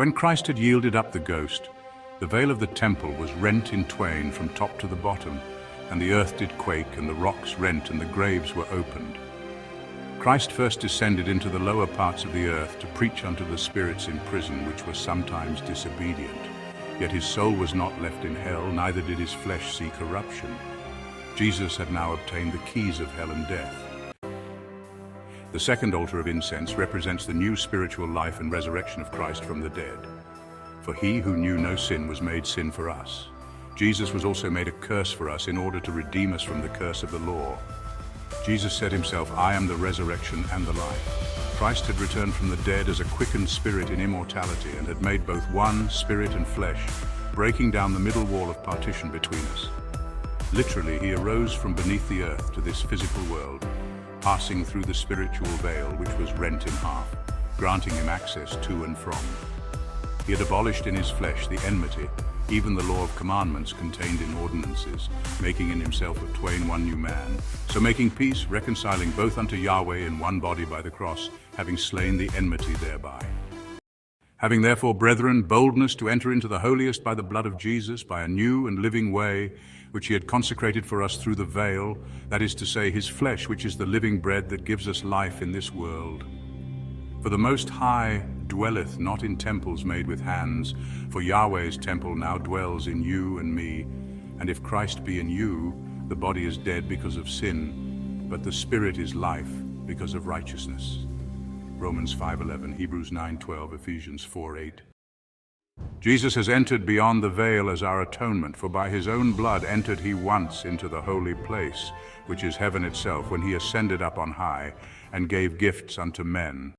When Christ had yielded up the ghost, the veil of the temple was rent in twain from top to the bottom, and the earth did quake, and the rocks rent, and the graves were opened. Christ first descended into the lower parts of the earth to preach unto the spirits in prison, which were sometimes disobedient. Yet his soul was not left in hell, neither did his flesh see corruption. Jesus had now obtained the keys of hell and death. The second altar of incense represents the new spiritual life and resurrection of Christ from the dead. For he who knew no sin was made sin for us. Jesus was also made a curse for us in order to redeem us from the curse of the law. Jesus said himself, "I am the resurrection and the life." Christ had returned from the dead as a quickened spirit in immortality and had made both one, spirit and flesh, breaking down the middle wall of partition between us. Literally, he arose from beneath the earth to this physical world, passing through the spiritual veil which was rent in half, granting him access to and from. He had abolished in his flesh the enmity, even the law of commandments contained in ordinances, making in himself of twain one new man, so making peace, reconciling both unto Yahweh in one body by the cross, having slain the enmity thereby. Having therefore, brethren, boldness to enter into the holiest by the blood of Jesus, by a new and living way, which he had consecrated for us through the veil, that is to say, his flesh, which is the living bread that gives us life in this world. For the Most High dwelleth not in temples made with hands, for Yahweh's temple now dwells in you and me. And if Christ be in you, the body is dead because of sin, but the spirit is life because of righteousness. Romans 5:11, Hebrews 9:12, Ephesians 4:8. Jesus has entered beyond the veil as our atonement, for by his own blood entered he once into the holy place, which is heaven itself, when he ascended up on high and gave gifts unto men.